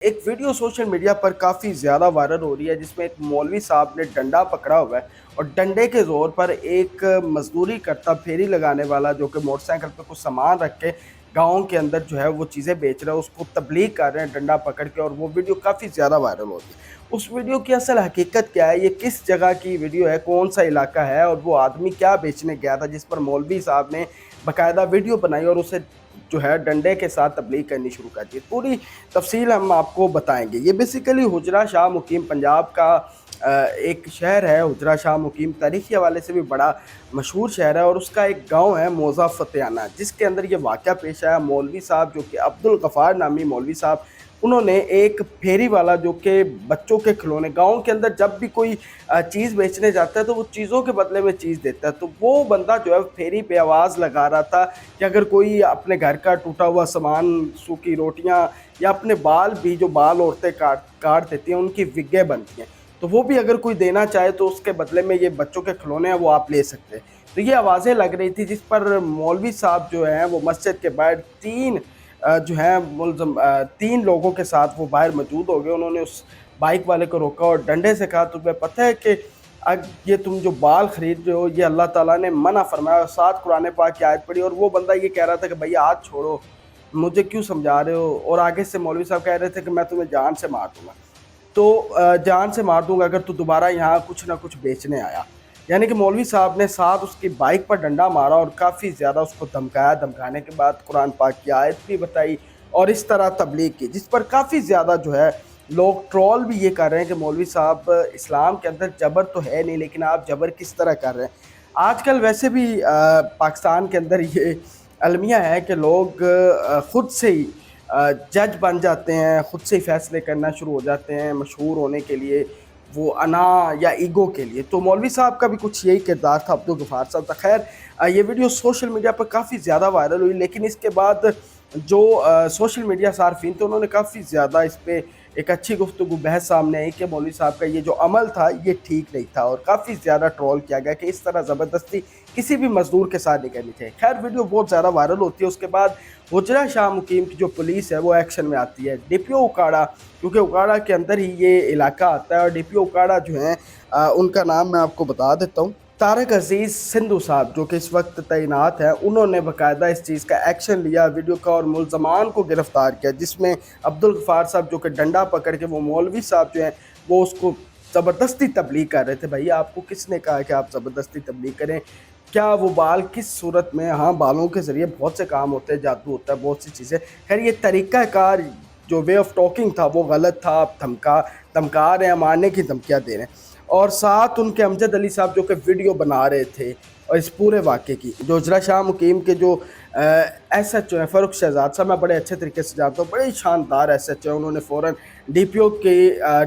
ایک video social media پر کافی زیادہ viral ہو رہی ہے جس میں ایک مولوی صاحب نے ڈنڈا پکڑا ہوا ہے اور ڈنڈے کے زور پر ایک مزدوری کرتا پھیری لگانے والا جو کہ موٹر سائیکل پہ کچھ سامان رکھ کے گاؤں کے اندر جو ہے وہ چیزیں بیچ رہا ہے، اس کو تبلیغ کر رہے ہیں ڈنڈا پکڑ کے، اور وہ ویڈیو کافی زیادہ وائرل ہوتی ہے۔ اس ویڈیو کی اصل حقیقت کیا ہے، یہ کس جگہ کی ویڈیو ہے، کون سا علاقہ ہے، اور وہ آدمی کیا بیچنے گیا تھا جس پر مولوی صاحب نے باقاعدہ ویڈیو بنائی اور اسے جو ہے ڈنڈے کے ساتھ تبلیغ کرنی شروع کر دی۔ پوری تفصیل ہم آپ کو بتائیں گے۔ یہ بیسیکلی حجرہ شاہ مقیم پنجاب کا ایک شہر ہے۔ حجرہ شاہ مقیم تاریخی حوالے سے بھی بڑا مشہور شہر ہے، اور اس کا ایک گاؤں ہے موضع فتیانہ، جس کے اندر یہ واقعہ پیش آیا۔ مولوی صاحب جو کہ عبدالغفار نامی مولوی صاحب، انہوں نے ایک پھیری والا جو کہ بچوں کے کھلونے، گاؤں کے اندر جب بھی کوئی چیز بیچنے جاتا ہے تو وہ چیزوں کے بدلے میں چیز دیتا ہے، تو وہ بندہ جو ہے پھیری پہ آواز لگا رہا تھا کہ اگر کوئی اپنے گھر کا ٹوٹا ہوا سامان، سوکھی روٹیاں یا اپنے بال بھی، جو بال عورتیں کاٹ دیتی ہیں ان کی وگیں بنتی ہیں، تو وہ بھی اگر کوئی دینا چاہے تو اس کے بدلے میں یہ بچوں کے کھلونے ہیں وہ آپ لے سکتے ہیں۔ تو یہ آوازیں لگ رہی تھی، جس پر مولوی صاحب جو ہیں وہ مسجد کے باہر جو ہیں ملزم تین لوگوں کے ساتھ وہ باہر موجود ہو گئے۔ انہوں نے اس بائک والے کو روکا اور ڈنڈے سے کہا تمہیں پتہ ہے کہ یہ تم جو بال خرید رہے ہو یہ اللہ تعالیٰ نے منع فرمایا، اور ساتھ قرآن پاک کی آیت پڑھی، اور وہ بندہ یہ کہہ رہا تھا کہ بھیا ہاتھ چھوڑو، مجھے کیوں سمجھا رہے ہو، اور آگے سے مولوی صاحب کہہ رہے تھے کہ میں تمہیں جان سے مار دوں گا، تو جان سے مار دوں گا اگر تو دوبارہ یہاں کچھ نہ کچھ بیچنے آیا۔ یعنی کہ مولوی صاحب نے ساتھ اس کی بائک پر ڈنڈا مارا اور کافی زیادہ اس کو دھمکایا، دھمکانے کے بعد قرآن پاک کی آیت بھی بتائی اور اس طرح تبلیغ کی، جس پر کافی زیادہ جو ہے لوگ ٹرول بھی یہ کر رہے ہیں کہ مولوی صاحب اسلام کے اندر جبر تو ہے نہیں، لیکن آپ جبر کس طرح کر رہے ہیں۔ آج کل ویسے بھی پاکستان کے اندر یہ المیہ ہے کہ لوگ خود سے ہی جج بن جاتے ہیں، خود سے ہی فیصلے کرنا شروع ہو جاتے ہیں مشہور ہونے کے لیے، وہ انا یا ایگو کے لیے۔ تو مولوی صاحب کا بھی کچھ یہی کردار تھا، عبدالغفار صاحب تھا۔ خیر یہ ویڈیو سوشل میڈیا پر کافی زیادہ وائرل ہوئی، لیکن اس کے بعد جو سوشل میڈیا صارفین تھے انہوں نے کافی زیادہ اس پہ ایک اچھی گفتگو بحث سامنے آئی کہ مولوی صاحب کا یہ جو عمل تھا یہ ٹھیک نہیں تھا، اور کافی زیادہ ٹرول کیا گیا کہ اس طرح زبردستی کسی بھی مزدور کے ساتھ نہیں کرنی چاہیے۔ خیر ویڈیو بہت زیادہ وائرل ہوتی ہے، اس کے بعد حجرہ شاہ مقیم کی جو پولیس ہے وہ ایکشن میں آتی ہے۔ ڈی پی او اکاڑا، کیونکہ اکاڑا کے اندر ہی یہ علاقہ آتا ہے، اور ڈی پی او اکاڑا جو ہیں ان کا نام میں آپ کو بتا دیتا ہوں، طارق عزیز سندھو صاحب جو کہ اس وقت تعینات ہیں، انہوں نے باقاعدہ اس چیز کا ایکشن لیا ویڈیو کا اور ملزمان کو گرفتار کیا، جس میں عبدالغفار صاحب جو کہ ڈنڈا پکڑ کے وہ مولوی صاحب جو ہیں وہ اس کو زبردستی تبلیغ کر رہے تھے۔ بھائی آپ کو کس نے کہا کہ آپ زبردستی تبلیغ کریں؟ کیا وہ بال کس صورت میں، ہاں بالوں کے ذریعے بہت سے کام ہوتے ہیں، جادو ہوتا ہے، بہت سی چیزیں۔ خیر یہ طریقہ کار جو وے آف ٹاکنگ تھا وہ غلط تھا، آپ دھمکا رہے ہیں، مارنے کی دھمکیاں دے رہے ہیں۔ اور ساتھ ان کے امجد علی صاحب جو کہ ویڈیو بنا رہے تھے اور اس پورے واقعے کی، جو حجرہ شاہ مقیم کے جو ایس ایچ او ہیں فاروق شہزاد صاحب، میں بڑے اچھے طریقے سے جانتا ہوں، بڑے ہی شاندار ایس ایچ او، انہوں نے فوراً ڈی پی او کے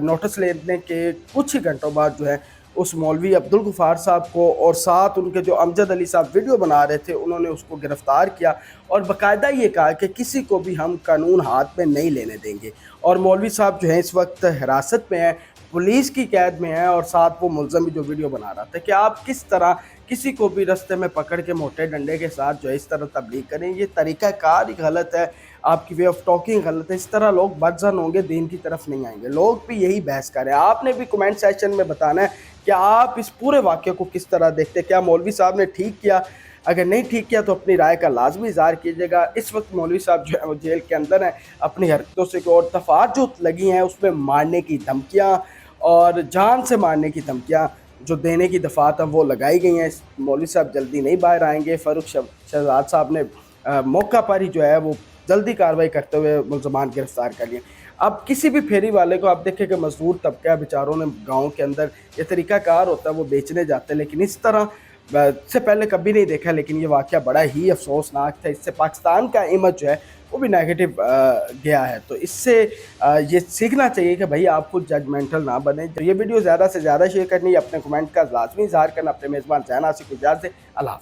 نوٹس لینے کے کچھ ہی گھنٹوں بعد جو ہے اس مولوی عبدالغفار صاحب کو اور ساتھ ان کے جو امجد علی صاحب ویڈیو بنا رہے تھے انہوں نے اس کو گرفتار کیا، اور باقاعدہ یہ کہا کہ کسی کو بھی ہم قانون ہاتھ میں نہیں لینے دیں گے۔ اور مولوی صاحب جو ہیں اس وقت حراست میں ہیں، پولیس کی قید میں ہیں، اور ساتھ وہ ملزم بھی جو ویڈیو بنا رہا تھا کہ آپ کس طرح کسی کو بھی رستے میں پکڑ کے موٹے ڈنڈے کے ساتھ جو ہے اس طرح تبلیغ کریں۔ یہ طریقہ کار ہی غلط ہے، آپ کی وے آف ٹاکنگ غلط ہے، اس طرح لوگ بدظن ہوں گے، دین کی طرف نہیں آئیں گے۔ لوگ بھی یہی بحث کر رہے ہیں، آپ نے بھی کمنٹ سیکشن میں بتانا ہے کہ آپ اس پورے واقعے کو کس طرح دیکھتے ہیں، کیا مولوی صاحب نے ٹھیک کیا؟ اگر نہیں ٹھیک کیا تو اپنی رائے کا لازمی اظہار کیجیے گا۔ اس وقت مولوی صاحب جو ہے وہ جیل کے اندر ہیں اپنی حرکتوں سے، اور دفعات جو لگی ہیں اس میں مارنے کی دھمکیاں اور جان سے مارنے کی دھمکیاں جو دینے کی دفعات ہیں وہ لگائی گئی ہیں۔ مولوی صاحب جلدی نہیں باہر آئیں گے۔ فاروق شہزاد صاحب نے موقع پر ہی جو ہے وہ جلدی کارروائی کرتے ہوئے ملزمان گرفتار کر لیے۔ اب کسی بھی پھیری والے کو آپ دیکھیں کہ مزدور طبقہ بیچاروں نے گاؤں کے اندر یہ طریقہ کار ہوتا ہے، وہ بیچنے جاتے ہیں، لیکن اس طرح سے پہلے کبھی نہیں دیکھا، لیکن یہ واقعہ بڑا ہی افسوسناک تھا۔ اس سے پاکستان کا امیج جو ہے وہ بھی نیگیٹو گیا ہے، تو اس سے یہ سیکھنا چاہیے کہ بھائی آپ خود ججمنٹل نہ بنیں۔ یہ ویڈیو زیادہ سے زیادہ شیئر کرنی ہے، اپنے کمنٹ کا لازمی اظہار کرنا، اپنے میزبان زین آصف کو اجازت دیں۔ اللہ حافظ۔